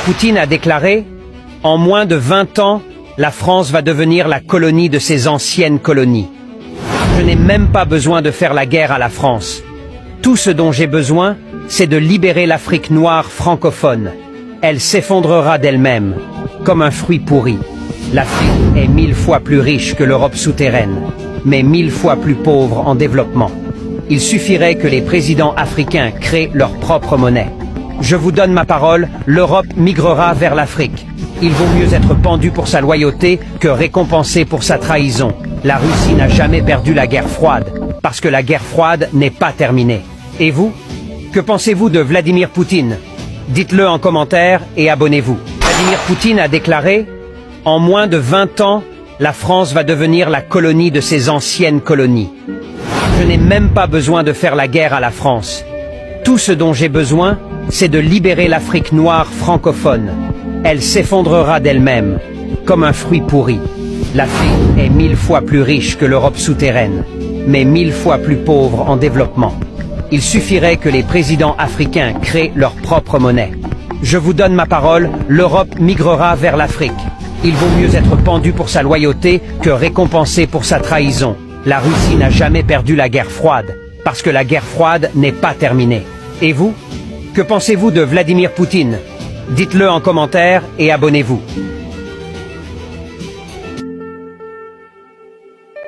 Poutine a déclaré « En moins de 20 ans, la France va devenir la colonie de ses anciennes colonies. Je n'ai même pas besoin de faire la guerre à la France. Tout ce dont j'ai besoin, c'est de libérer l'Afrique noire francophone. Elle s'effondrera d'elle-même, comme un fruit pourri. L'Afrique est 1000 fois plus riche que l'Europe souterraine, mais 1000 fois plus pauvre en développement. Il suffirait que les présidents africains créent leur propre monnaie. Je vous donne ma parole, l'Europe migrera vers l'Afrique. Il vaut mieux être pendu pour sa loyauté que récompensé pour sa trahison. La Russie n'a jamais perdu la guerre froide, parce que la guerre froide n'est pas terminée. Et vous? Que pensez-vous de Vladimir Poutine? Dites-le en commentaire et abonnez-vous. Vladimir Poutine a déclaré « En moins de 20 ans, la France va devenir la colonie de ses anciennes colonies. Je n'ai même pas besoin de faire la guerre à la France. Tout ce dont j'ai besoin, c'est de libérer l'Afrique noire francophone. Elle s'effondrera d'elle-même, comme un fruit pourri. L'Afrique est 1000 fois plus riche que l'Europe souterraine, mais 1000 fois plus pauvre en développement. Il suffirait que les présidents africains créent leur propre monnaie. Je vous donne ma parole, l'Europe migrera vers l'Afrique. Il vaut mieux être pendu pour sa loyauté que récompensé pour sa trahison. La Russie n'a jamais perdu la guerre froide, parce que la guerre froide n'est pas terminée. Et vous? Que pensez-vous de Vladimir Poutine? Dites-le en commentaire et abonnez-vous.